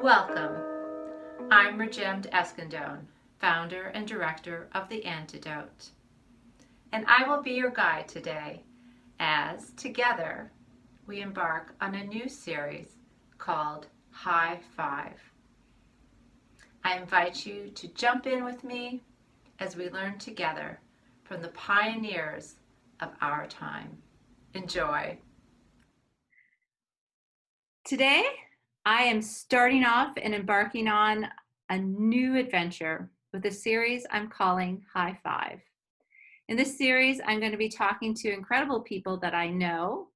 Welcome. I'm Rajimed Eskandone, founder and director of The Antidote, and I will be your guide today as, together, we embark on a new series called High Five. I invite you to jump in with me as we learn together from the pioneers of our time. Enjoy. Today, I am starting off and embarking on a new adventure with a series I'm calling High Five. In this series, I'm going to be talking to incredible people that I know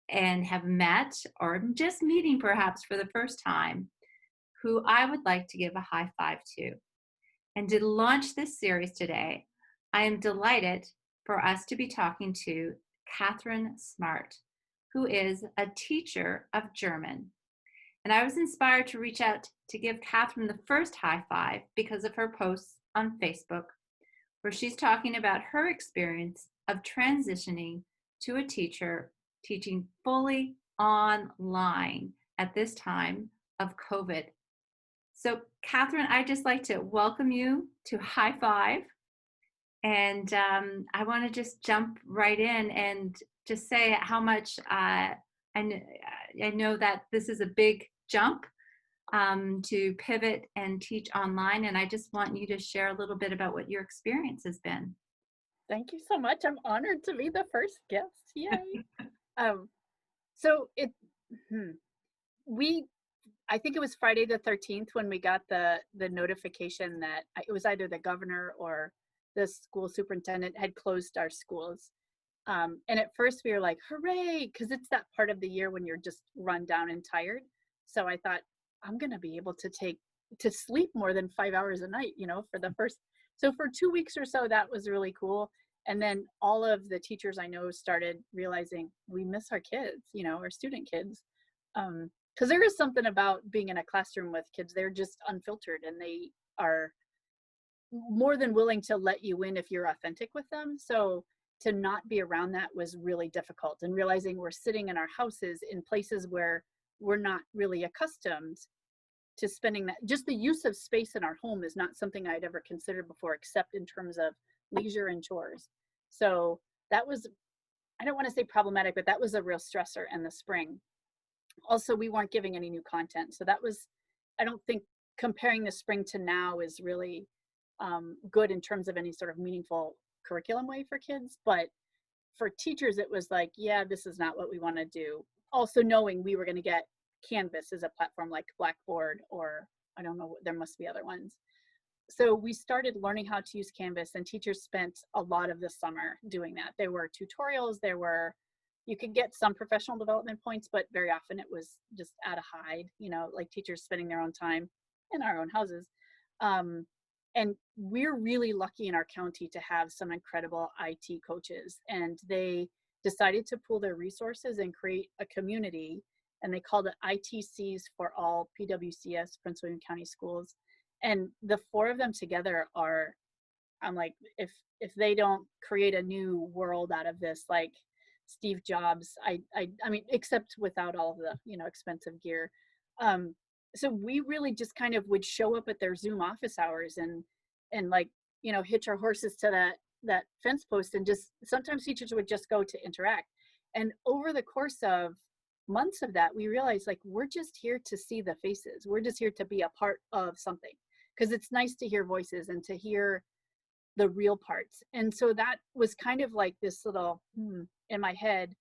and have met, or just meeting perhaps for the first time, who I would like to give a high five to. And to launch this series today, I am delighted for us to be talking to Catherine Smart, who is a teacher of German. And I was inspired to reach out to give Catherine the first high five because of her posts on Facebook, where she's talking about her experience of transitioning to a teacher teaching fully online at this time of COVID. So, Catherine, I'd just like to welcome you to High Five. And I want to just jump right in and just say how much I know that this is a big jump to pivot and teach online. And I just want you to share a little bit about what your experience has been. Thank you so much. I'm honored to be the first guest. Yay. So I think it was Friday the 13th when we got the notification that it was either the governor or the school superintendent had closed our schools. And at first we were like, hooray, because it's that part of the year when you're just run down and tired. So I thought, I'm going to be able to sleep more than 5 hours a night, for the first. So for 2 weeks or so, that was really cool. And then all of the teachers I know started realizing we miss our kids, our student kids. Because there is something about being in a classroom with kids. They're just unfiltered and they are more than willing to let you in if you're authentic with them. So to not be around that was really difficult, and realizing we're sitting in our houses in places where we're not really accustomed to spending that. Just the use of space in our home is not something I'd ever considered before, except in terms of leisure and chores. So that was, I don't want to say problematic, but that was a real stressor in the spring. Also, we weren't giving any new content. So that was, I don't think comparing the spring to now is really good in terms of any sort of meaningful curriculum way for kids. But for teachers, it was like, yeah, this is not what we want to do. Also knowing we were going to get Canvas as a platform like Blackboard, or I don't know, there must be other ones. So we started learning how to use Canvas, and teachers spent a lot of the summer doing that. There were tutorials, you could get some professional development points, but very often it was just at a hide, like teachers spending their own time in our own houses. And we're really lucky in our county to have some incredible IT coaches, and they decided to pool their resources and create a community, and they called it ITCs for all PWCS, Prince William County Schools. And the four of them together I'm like, if they don't create a new world out of this, like Steve Jobs, I mean, except without all the, expensive gear. So we really just kind of would show up at their Zoom office hours and like, hitch our horses to that fence post, and just sometimes teachers would just go to interact. And over the course of months of that, we realized, like, we're just here to see the faces. We're just here to be a part of something, because it's nice to hear voices and to hear the real parts. And so that was kind of like this little in my head.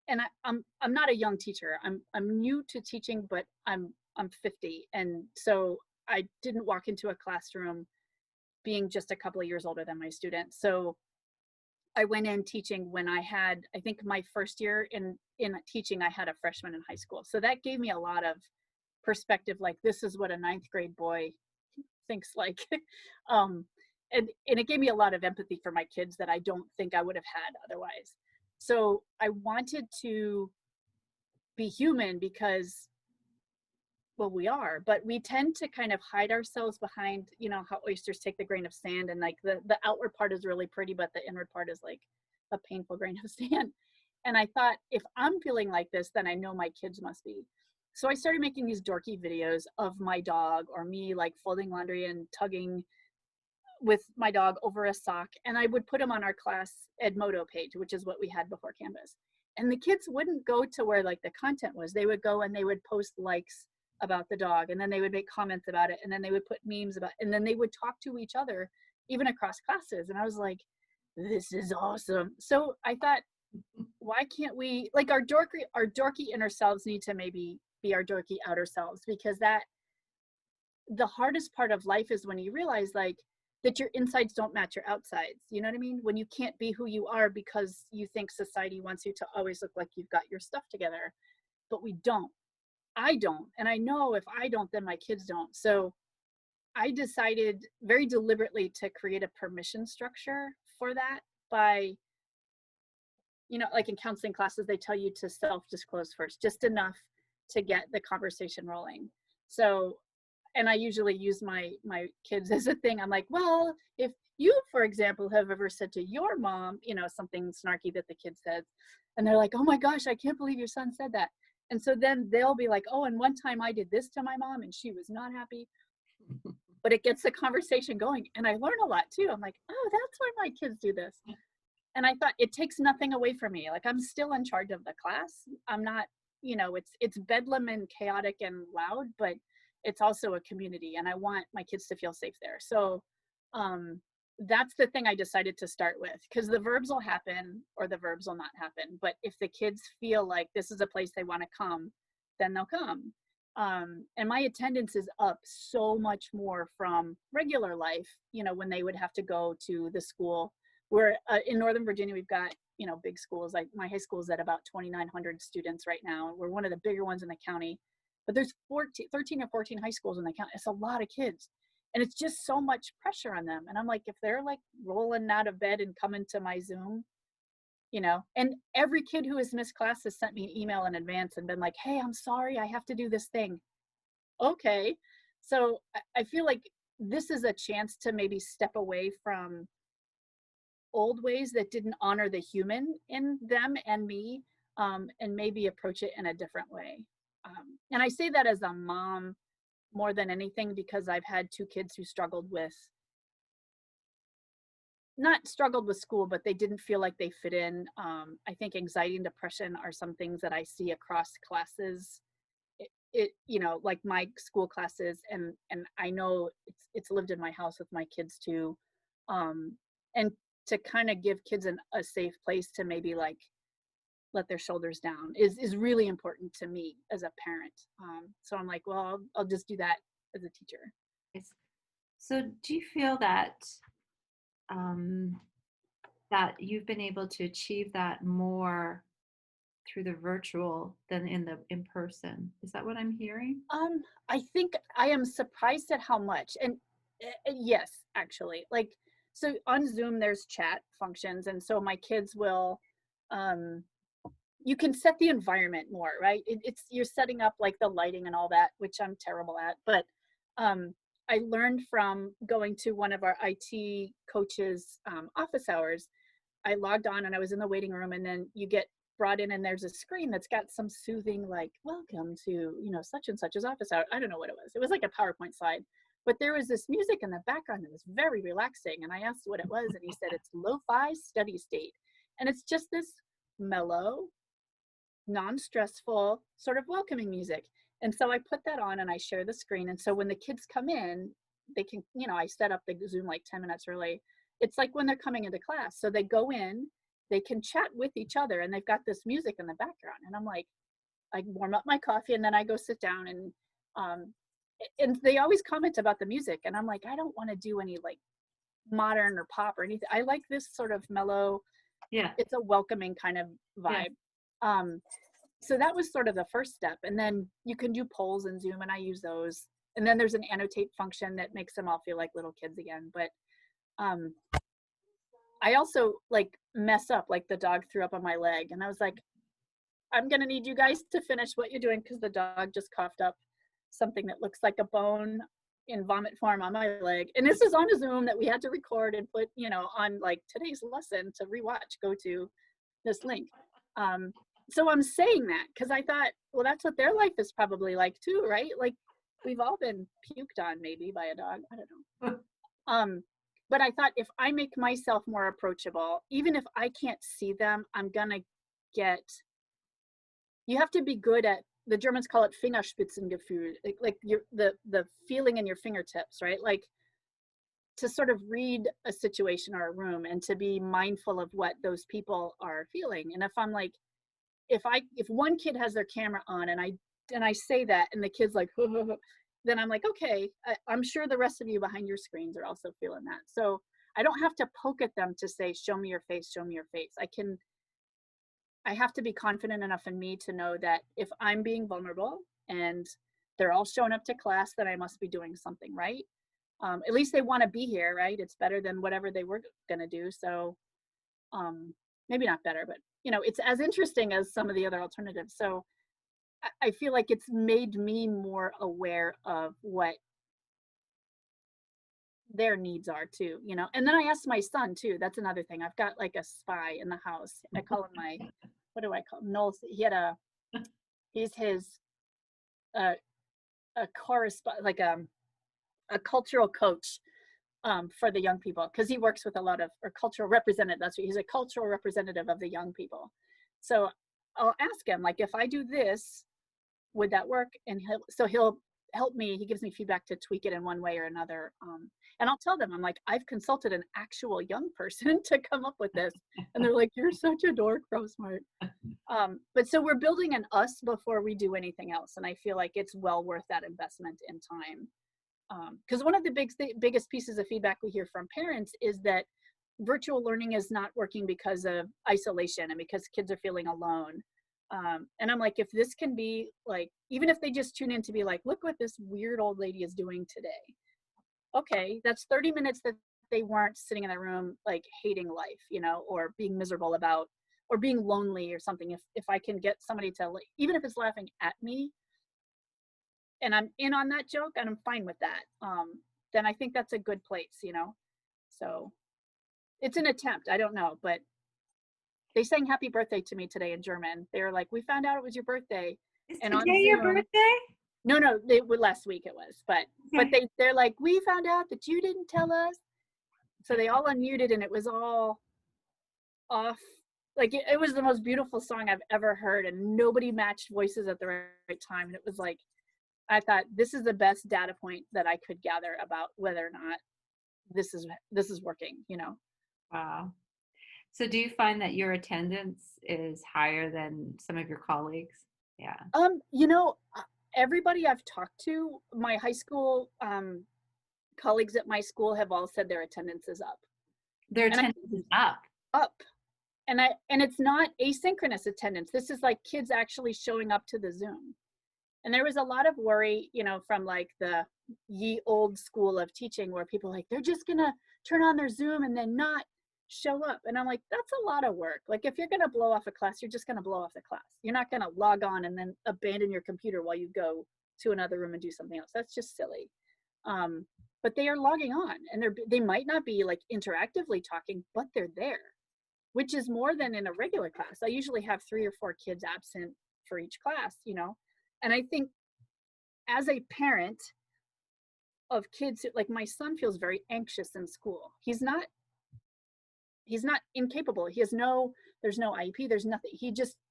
And I'm not a young teacher. I'm new to teaching, but I'm 50, and so I didn't walk into a classroom being just a couple of years older than my students. So I went in teaching when I think my first year in teaching, I had a freshman in high school. So that gave me a lot of perspective, like, this is what a 9th grade boy thinks like. And it gave me a lot of empathy for my kids that I don't think I would have had otherwise. So I wanted to be human because, well, we are, but we tend to kind of hide ourselves behind, how oysters take the grain of sand, and like the outward part is really pretty, but the inward part is like a painful grain of sand. And I thought, if I'm feeling like this, then I know my kids must be. So I started making these dorky videos of my dog or me like folding laundry and tugging with my dog over a sock, and I would put them on our class Edmodo page, which is what we had before Canvas. And the kids wouldn't go to where like the content was. They would go and they would post likes about the dog, and then they would make comments about it, and then they would put memes about it, and then they would talk to each other even across classes. And I was like, this is awesome. So I thought, why can't we, like, our dorky inner selves need to maybe be our dorky outer selves, because that the hardest part of life is when you realize like that your insides don't match your outsides. You know what I mean? When you can't be who you are because you think society wants you to always look like you've got your stuff together, but we don't. I don't. And I know if I don't, then my kids don't. So I decided very deliberately to create a permission structure for that by, like in counseling classes, they tell you to self-disclose first, just enough to get the conversation rolling. So, and I usually use my kids as a thing. I'm like, well, if you, for example, have ever said to your mom, something snarky that the kid says, and they're like, oh my gosh, I can't believe your son said that. And so then they'll be like, oh, and one time I did this to my mom and she was not happy. But it gets the conversation going. And I learn a lot too. I'm like, oh, that's why my kids do this. And I thought, it takes nothing away from me. Like, I'm still in charge of the class. I'm not, it's bedlam and chaotic and loud, but it's also a community, and I want my kids to feel safe there. So that's the thing I decided to start with, because the verbs will happen or the verbs will not happen. But if the kids feel like this is a place they want to come, then they'll come. And my attendance is up so much more from regular life, when they would have to go to the school. We're in Northern Virginia, we've got, big schools. Like my high school is at about 2,900 students right now. We're one of the bigger ones in the county, but there's 13 or 14 high schools in the county. It's a lot of kids. And it's just so much pressure on them. And I'm like, if they're like rolling out of bed and coming to my Zoom, and every kid who has missed class has sent me an email in advance and been like, hey, I'm sorry, I have to do this thing. Okay. So I feel like this is a chance to maybe step away from old ways that didn't honor the human in them and me, and maybe approach it in a different way. And I say that as a mom more than anything, because I've had two kids who not struggled with school, but they didn't feel like they fit in. I think anxiety and depression are some things that I see across classes. Like my school classes, and I know it's lived in my house with my kids too. And to kind of give kids a safe place to maybe like let their shoulders down is really important to me as a parent. So I'm like, well, I'll just do that as a teacher. So do you feel that that you've been able to achieve that more through the virtual than in person? Is that what I'm hearing? I think I am surprised at how much. And yes, actually, like, so on Zoom there's chat functions, and so my kids will you can set the environment more, right? It's you're setting up like the lighting and all that, which I'm terrible at. But I learned from going to one of our IT coaches' office hours. I logged on and I was in the waiting room, and then you get brought in and there's a screen that's got some soothing, like, welcome to, such and such's office hour. I don't know what it was. It was like a PowerPoint slide, but there was this music in the background that was very relaxing. And I asked what it was, and he said it's lo-fi study state. And it's just this mellow, non-stressful sort of welcoming music. And so I put that on and I share the screen. And so when the kids come in, they can, I set up the Zoom like 10 minutes early. It's like when they're coming into class. So they go in, they can chat with each other, and they've got this music in the background. And I'm like, I warm up my coffee and then I go sit down, and they always comment about the music. And I'm like, I don't want to do any like modern or pop or anything. I like this sort of mellow, it's a welcoming kind of vibe. So that was sort of the first step. And then you can do polls in Zoom, and I use those. And then there's an annotate function that makes them all feel like little kids again. But I also like mess up, like the dog threw up on my leg, and I was like, I'm gonna need you guys to finish what you're doing, because the dog just coughed up something that looks like a bone in vomit form on my leg. And this is on a Zoom that we had to record and put, on like today's lesson to rewatch, go to this link. so I'm saying that because I thought, well, that's what their life is probably like too, right? Like we've all been puked on maybe by a dog. I don't know. But I thought if I make myself more approachable, even if I can't see them, I'm gonna get. You have to be good at. The Germans call it Fingerspitzengefühl, like your the feeling in your fingertips, right? Like to sort of read a situation or a room and to be mindful of what those people are feeling. And if I'm like, if one kid has their camera on and I say that and the kid's like, then I'm like, okay, I'm sure the rest of you behind your screens are also feeling that. So I don't have to poke at them to say, show me your face, show me your face. I have to be confident enough in me to know that if I'm being vulnerable and they're all showing up to class, then I must be doing something right. At least they want to be here, right? It's better than whatever they were going to do. So maybe not better, but it's as interesting as some of the other alternatives. So I feel like it's made me more aware of what their needs are too, And then I asked my son too. That's another thing. I've got like a spy in the house. I call him my, what do I call him? Noel. He's his uh, a correspond like a cultural coach for the young people because he works with a lot of or cultural representative. That's what he's a cultural representative of the young people. So I'll ask him like, if I do this, would that work? And he'll help me. He gives me feedback to tweak it in one way or another. And I'll tell them, I'm like, I've consulted an actual young person to come up with this. And they're like, you're such a dork, Pro Smart. But so we're building an us before we do anything else. And I feel like it's well worth that investment in time. Because one of the biggest pieces of feedback we hear from parents is that virtual learning is not working because of isolation and because kids are feeling alone. And I'm like, if this can be like, even if they just tune in to be like, look what this weird old lady is doing today. Okay, that's 30 minutes that they weren't sitting in their room like hating life, or being miserable about, or being lonely or something. If I can get somebody to, like, even if it's laughing at me, and I'm in on that joke and I'm fine with that, then I think that's a good place, So it's an attempt. I don't know, but they sang happy birthday to me today in German. They were like, we found out it was your birthday. Is And on today your Zoom, birthday? no, last week it was, but Okay. they're like, we found out that you didn't tell us. So they all unmuted and it was all off. Like it was the most beautiful song I've ever heard, and nobody matched voices at the right time. And it was like, I thought this is the best data point that I could gather about whether or not this is working. Wow. So do you find that your attendance is higher than some of your colleagues? Yeah. Um, you know, uh, Everybody I've talked to, my high school colleagues at my school have all said their attendance is up. Their And I attendance is up. up. And it's not asynchronous attendance. This is like kids actually showing up to the Zoom. And there was a lot of worry, from like the ye old school of teaching where people are like, they're just gonna turn on their Zoom and then not show up. And I'm like, that's a lot of work. Like if you're gonna blow off a class, you're just gonna blow off the class. You're not gonna log on and then abandon your computer while you go to another room and do something else. That's just silly. But they are logging on and they might not be like interactively talking, but they're there, which is more than in a regular class. I usually have 3 or 4 kids absent for each class. And I think as a parent of kids, like my son feels very anxious in school. He's not incapable. There's no IEP, there's nothing.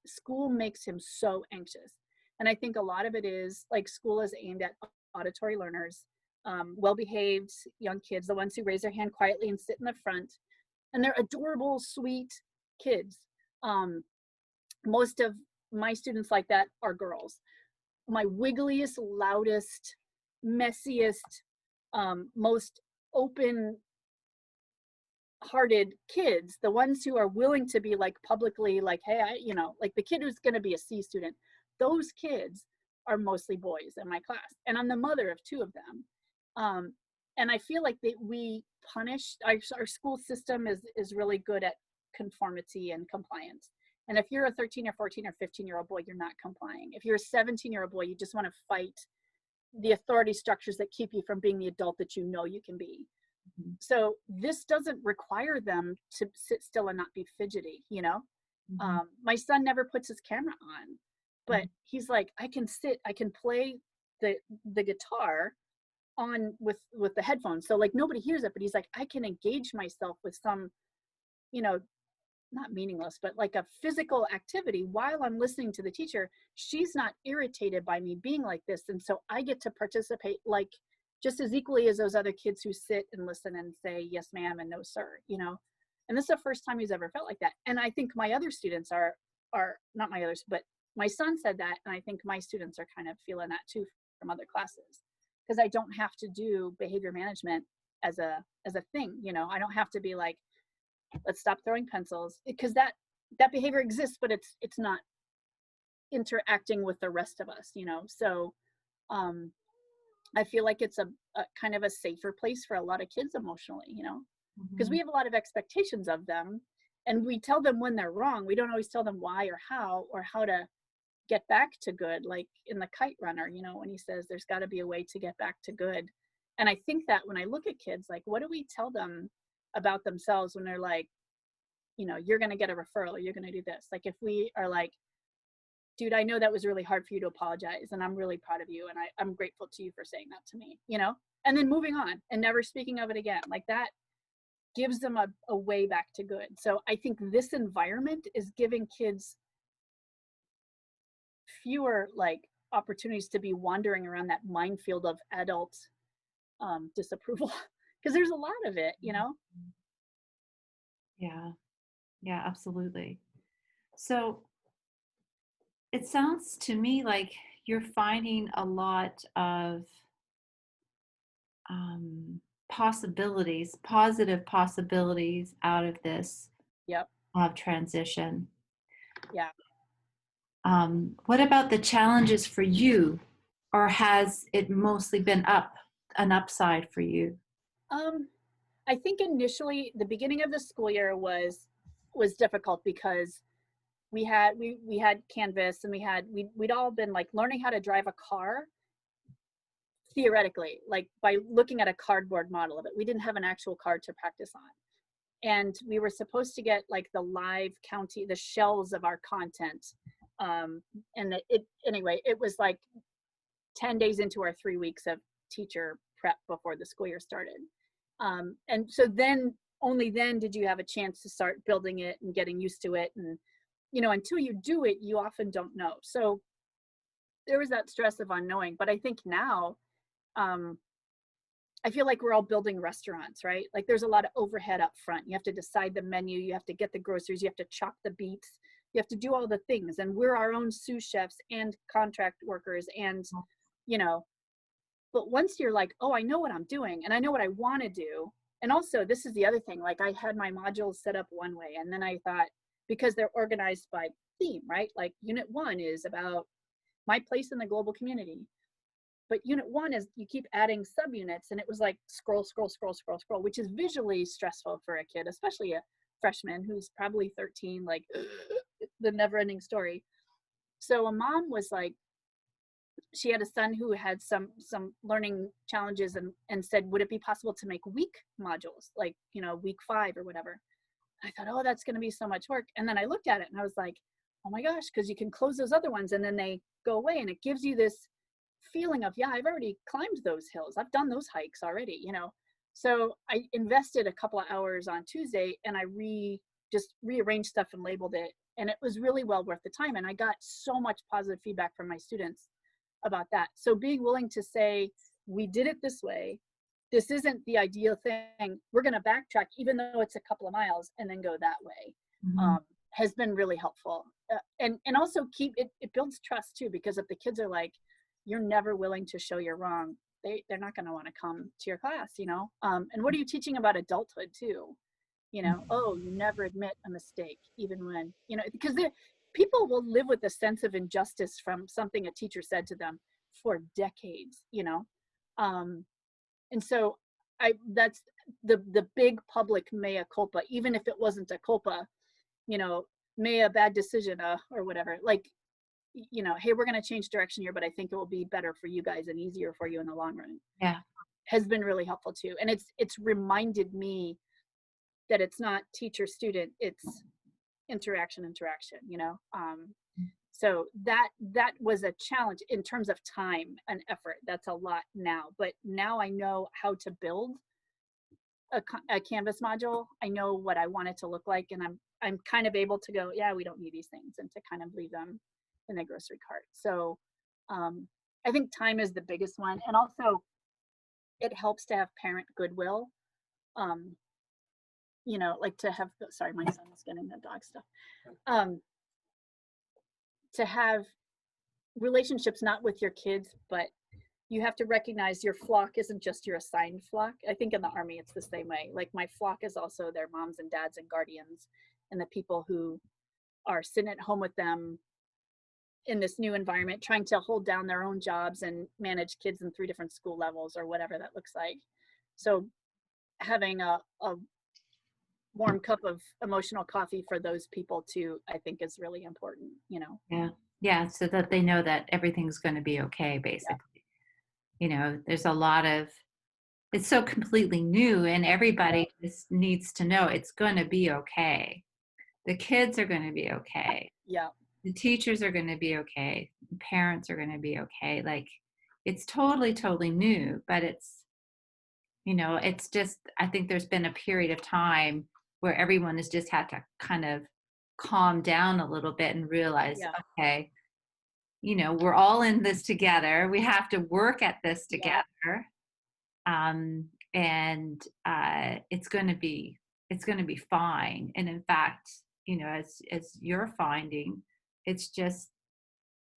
School makes him so anxious. And I think a lot of it is like school is aimed at auditory learners, well-behaved young kids, the ones who raise their hand quietly and sit in the front. And they're adorable, sweet kids. Most of my students like that are girls. My wiggliest, loudest, messiest, most open hearted kids, the ones who are willing to be like publicly like, hey, like the kid who's going to be a C student, those kids are mostly boys in my class. And I'm the mother of 2 of them. And I feel like that we punish, our school system is really good at conformity and compliance. And if you're a 13 or 14 or 15-year-old boy, you're not complying. If you're a 17-year-old boy, you just want to fight the authority structures that keep you from being the adult that you know you can be. Mhm. So this doesn't require them to sit still and not be fidgety. Mhm. My son never puts his camera on, but Mhm. he's like, I can play the guitar on with the headphones, so like nobody hears it, but he's like, I can engage myself with some, you know, not meaningless, but like a physical activity while I'm listening to the teacher. She's not irritated by me being like this. And so I get to participate like just as equally as those other kids who sit and listen and say, yes, ma'am, and no, sir, you know? And this is the first time he's ever felt like that. And I think my other students are not my others, but my son said that. And I think my students are kind of feeling that too from other classes because I don't have to do behavior management as a thing, you know, I don't have to be like, let's stop throwing pencils because that behavior exists, but it's not interacting with the rest of us, you know. So um I feel like it's a kind of a safer place for a lot of kids emotionally, you know, because we Mhm. have a lot of expectations of them and we tell them when they're wrong. We don't always tell them why or how to get back to good, like in the kite runner, you know, when he says there's got to be a way to get back to good. And I think that when I look at kids, like what do we tell them about themselves when they're like, you know, you're going to get a referral, or you're going to do this. Like if we are like, dude, I know that was really hard for you to apologize, and I'm really proud of you, and I'm grateful to you for saying that to me, you know, and then moving on and never speaking of it again, like that gives them a way back to good. So I think this environment is giving kids fewer like opportunities to be wandering around that minefield of adult disapproval because there's a lot of it, you know. Yeah. Yeah, absolutely. So it sounds to me like you're finding a lot of possibilities, positive possibilities out of this Yep. transition. Yeah. What about the challenges for you, or has it mostly been an upside for you? um I think initially the beginning of the school year was difficult because we had Canvas and we'd all been like learning how to drive a car theoretically, like by looking at a cardboard model of it. We didn't have an actual car to practice on. And we were supposed to get like the live county, the shells of our content. Um, and anyway, it was like 10 days into our 3 weeks of teacher prep before the school year started. And so then only then did you have a chance to start building it and getting used to it. And, you know, until you do it, you often don't know. So there was that stress of unknowing. But I think now, um, I feel like we're all building restaurants, right? Like there's a lot of overhead up front. You have to decide the menu, you have to get the groceries, you have to chop the beets, you have to do all the things. And we're our own sous chefs and contract workers and, you know, but once you're like, oh, I know what I'm doing and I know what I want to do. And also, this is the other thing, like I had my modules set up one way. And then I thought, because they're organized by theme, right? Like unit one is about my place in the global community. But unit one is you keep adding subunits, and it was like scroll, scroll, scroll, scroll, scroll, which is visually stressful for a kid, especially a freshman who's probably 13, like the never ending story. So a mom was like, she had a son who had some learning challenges and said, would it be possible to make week modules, like, you know, week 5 or whatever? I thought, oh, that's going to be so much work. And then I looked at it and I was like, oh my gosh, because you can close those other ones and then they go away. And it gives you this feeling of, yeah, I've already climbed those hills. I've done those hikes already, you know? So I invested a couple of hours on Tuesday and I just rearranged stuff and labeled it. And it was really well worth the time. And I got so much positive feedback from my students about that. So being willing to say, we did it this way. This isn't the ideal thing. We're going to backtrack, even though it's a couple of miles, and then go that way. Mhm. Has been really helpful. And also keep it, it builds trust too, because if the kids are like, you're never willing to show you're wrong, they're not going to want to come to your class, you know? And what are you teaching about adulthood too? You know, oh, you never admit a mistake, even when, you know, because people will live with a sense of injustice from something a teacher said to them for decades, you know? Um, and so that's the big public mea culpa, even if it wasn't a culpa, you know, mea bad decision, or whatever, like, you know, hey, we're going to change direction here, but I think it will be better for you guys and easier for you in the long run, Yeah. has been really helpful too. And it's reminded me that it's not teacher student, it's interaction, you know. So that was a challenge in terms of time and effort. That's a lot now, but now I know how to build a Canvas module. I know what I want it to look like, and I'm kind of able to go, yeah, we don't need these things, and to kind of leave them in the grocery cart. So I think time is the biggest one, and also it helps to have parent goodwill. Um, you know, like to have, sorry, my son is getting the dog stuff. Um, to have relationships not with your kids, but you have to recognize your flock isn't just your assigned flock. I think in the Army it's the same way. Like my flock is also their moms and dads and guardians, and the people who are sitting at home with them in this new environment, trying to hold down their own jobs and manage kids in 3 different school levels or whatever that looks like. So having a warm cup of emotional coffee for those people too, I think is really important, you know. Yeah. Yeah. So that they know that everything's going to be okay, Yeah. basically. You know, there's a lot of, it's so completely new, and Yeah. everybody just needs to know it's going to be okay. The kids are going to be okay. Yeah. The teachers are going to be okay. The parents are going to be okay. Like, it's totally, totally new, but it's, you know, it's just, I think there's been a period of time where everyone has just had to kind of calm down a little bit and realize, Yeah. okay, you know, we're all in this together. We have to work at this Yeah. together. And it's going to be fine. And in fact, you know, as you're finding, it's just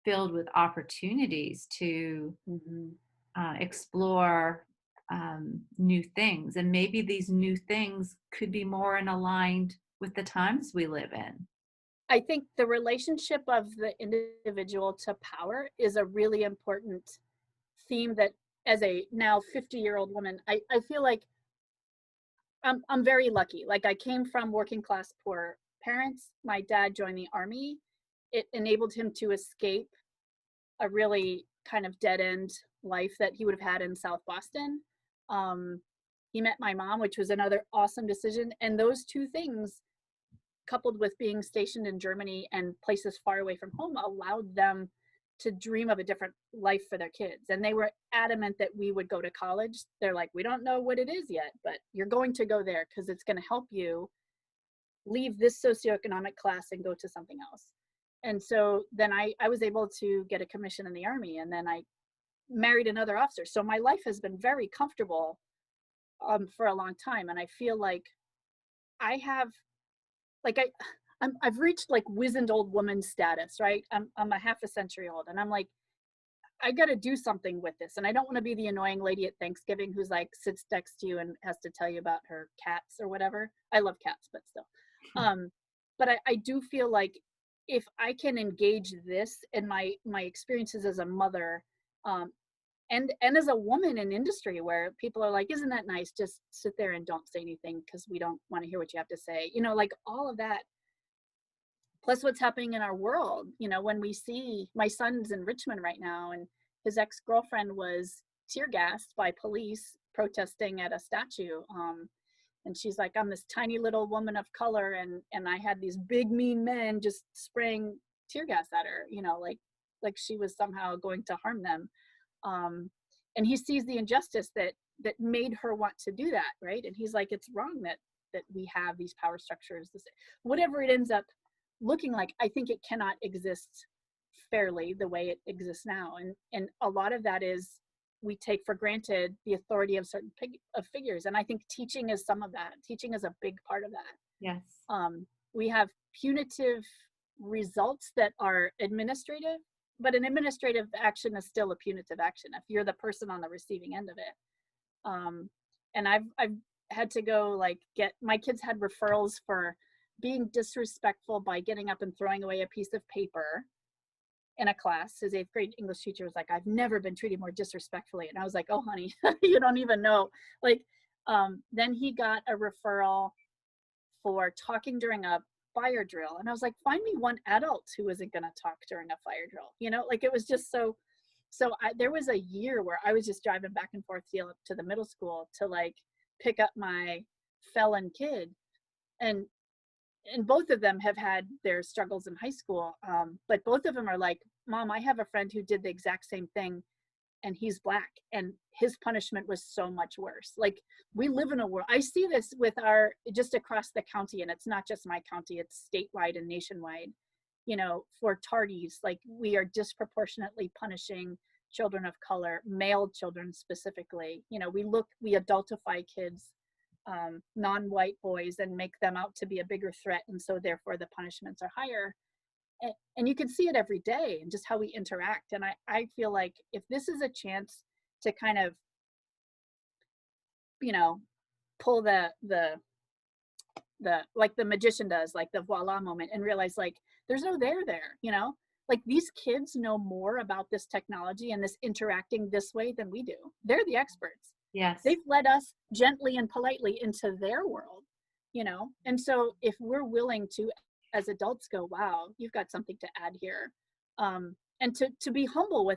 filled with opportunities to Hmm. explore new things, and maybe these new things could be more in aligned with the times we live in. I think the relationship of the individual to power is a really important theme that, as a now 50-year-old woman, I feel like I'm very lucky. Like I came from working class poor parents. My dad joined the Army. It enabled him to escape a really kind of dead end life that he would have had in South Boston. Um, he met my mom, which was another awesome decision. And those two things, coupled with being stationed in Germany and places far away from home, allowed them to dream of a different life for their kids. And they were adamant that we would go to college. They're like, we don't know what it is yet, but you're going to go there because it's going to help you leave this socioeconomic class and go to something else. And so then I was able to get a commission in the Army, and then I married another officer. So my life has been very comfortable for a long time. And I feel like I have, like I've reached like wizened old woman status, right? I'm a half a century old, and I'm like, I got to do something with this. And I don't want to be the annoying lady at Thanksgiving who's like sits next to you and has to tell you about her cats or whatever. I love cats, but still. Um, but I do feel like if I can engage this in my experiences as a mother, um, and as a woman in industry where people are like, isn't that nice? Just sit there and don't say anything because we don't want to hear what you have to say. You know, like all of that, plus what's happening in our world. You know, when we see, my son's in Richmond right now, and his ex-girlfriend was tear gassed by police protesting at a statue. And she's like, I'm this tiny little woman of color, and I had these big mean men just spraying tear gas at her, you know, like she was somehow going to harm them. um, and he sees the injustice that made her want to do that, right? And he's like, it's wrong that we have these power structures, this, whatever it ends up looking like. I think it cannot exist fairly the way it exists now, and a lot of that is we take for granted the authority of certain figures, and I think teaching is some of that. Teaching is a big part of that. Yes. We have punitive results that are administrative, but an administrative action is still a punitive action if you're the person on the receiving end of it. And I've had to go, like, get, my kids had referrals for being disrespectful by getting up and throwing away a piece of paper in a class. His 8th grade English teacher was like, I've never been treated more disrespectfully. And I was like, oh honey, you don't even know. Like, then he got a referral for talking during a fire drill. And I was like, find me one adult who isn't going to talk during a fire drill. You know, like it was just there was a year where I was just driving back and forth to the middle school to like pick up my felon kid. And and both of them have had their struggles in high school. But both of them are like, Mom, I have a friend who did the exact same thing, and he's Black, and his punishment was so much worse. Like, we live in a world, I see this with just across the county, and it's not just my county, it's statewide and nationwide. For tardies, like, we are disproportionately punishing children of color, male children specifically. We adultify kids, non-white boys, and make them out to be a bigger threat, and so therefore the punishments are higher. And you can see it every day and just how we interact. And I feel like if this is a chance to kind of, pull the like the magician does, like the voila moment, and realize, like, there's no there, like, these kids know more about this technology and this interacting this way than we do. They're the experts. Yes. They've led us gently and politely into their world, and so if we're willing to, as adults, go, wow, you've got something to add here, and to be humble,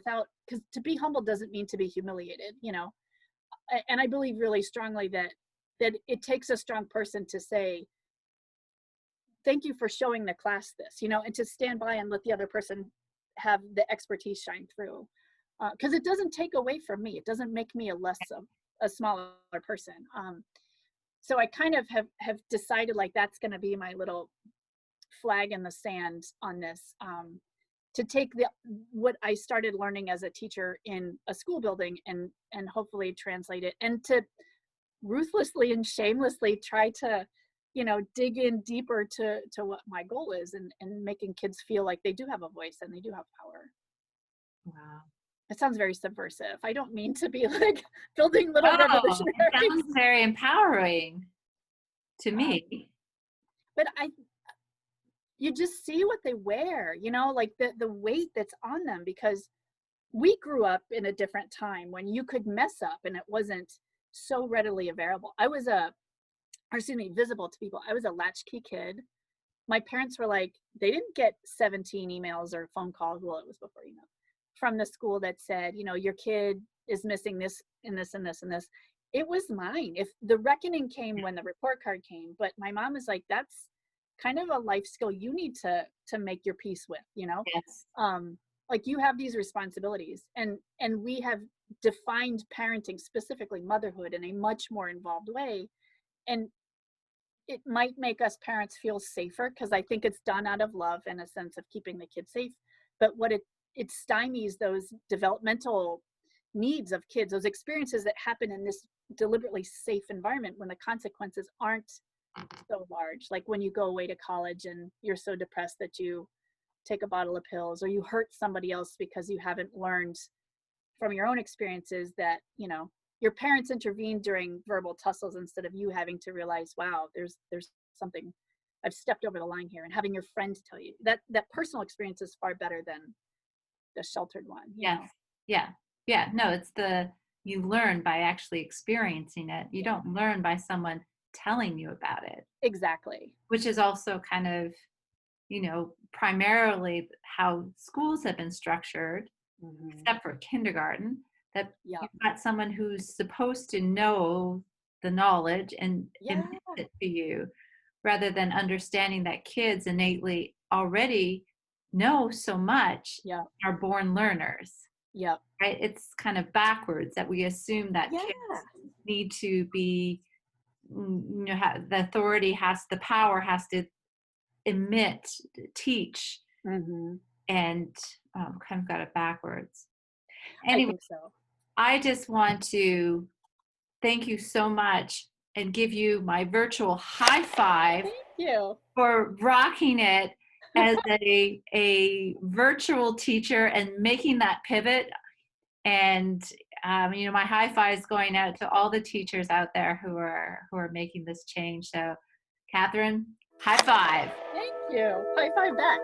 because to be humble doesn't mean to be humiliated. And I believe really strongly that it takes a strong person to say, thank you for showing the class this, and to stand by and let the other person have the expertise shine through. Because it doesn't take away from me. It doesn't make me a smaller person. So I kind of have decided, like, that's going to be my little flag in the sand on this, to take what I started learning as a teacher in a school building and hopefully translate it, and to ruthlessly and shamelessly try to dig in deeper to what my goal is, and making kids feel like they do have a voice and they do have power. Wow. It sounds very subversive. I don't mean to be like building little Oh, revolutionaries. it sounds very empowering to me. But you just see what they wear, like the weight that's on them, because we grew up in a different time when you could mess up and it wasn't so readily available. Visible to people. I was a latchkey kid. My parents were like, they didn't get 17 emails or phone calls. Well, it was before, from the school that said, your kid is missing this and this and this and this. It was mine. If the reckoning came when the report card came, but my mom is like, that's kind of a life skill you need to make your peace with, Yes. Like, you have these responsibilities, and we have defined parenting, specifically motherhood, in a much more involved way. And it might make us parents feel safer, because I think it's done out of love and a sense of keeping the kids safe. But what it stymies those developmental needs of kids, those experiences that happen in this deliberately safe environment when the consequences aren't so large. Like when you go away to college and you're so depressed that you take a bottle of pills, or you hurt somebody else because you haven't learned from your own experiences that, your parents intervened during verbal tussles, instead of you having to realize, wow, there's something, I've stepped over the line here, and having your friend tell you that personal experience is far better than the sheltered one. Yes. Yeah. No, you learn by actually experiencing it. You don't learn by someone telling you about it. Exactly. Which is also kind of, primarily how schools have been structured, except for kindergarten, that you've got someone who's supposed to know the knowledge and emit it to you, rather than understanding that kids innately already know so much, are born learners. Right? It's kind of backwards, that we assume that kids need to be, the power has to emit, teach, and kind of got it backwards. Anyway, I think so. I just want to thank you so much and give you my virtual high five. Thank you for rocking it as a virtual teacher and making that pivot. And my high five is going out to all the teachers out there who are making this change. So, Catherine, high five. Thank you. High five back.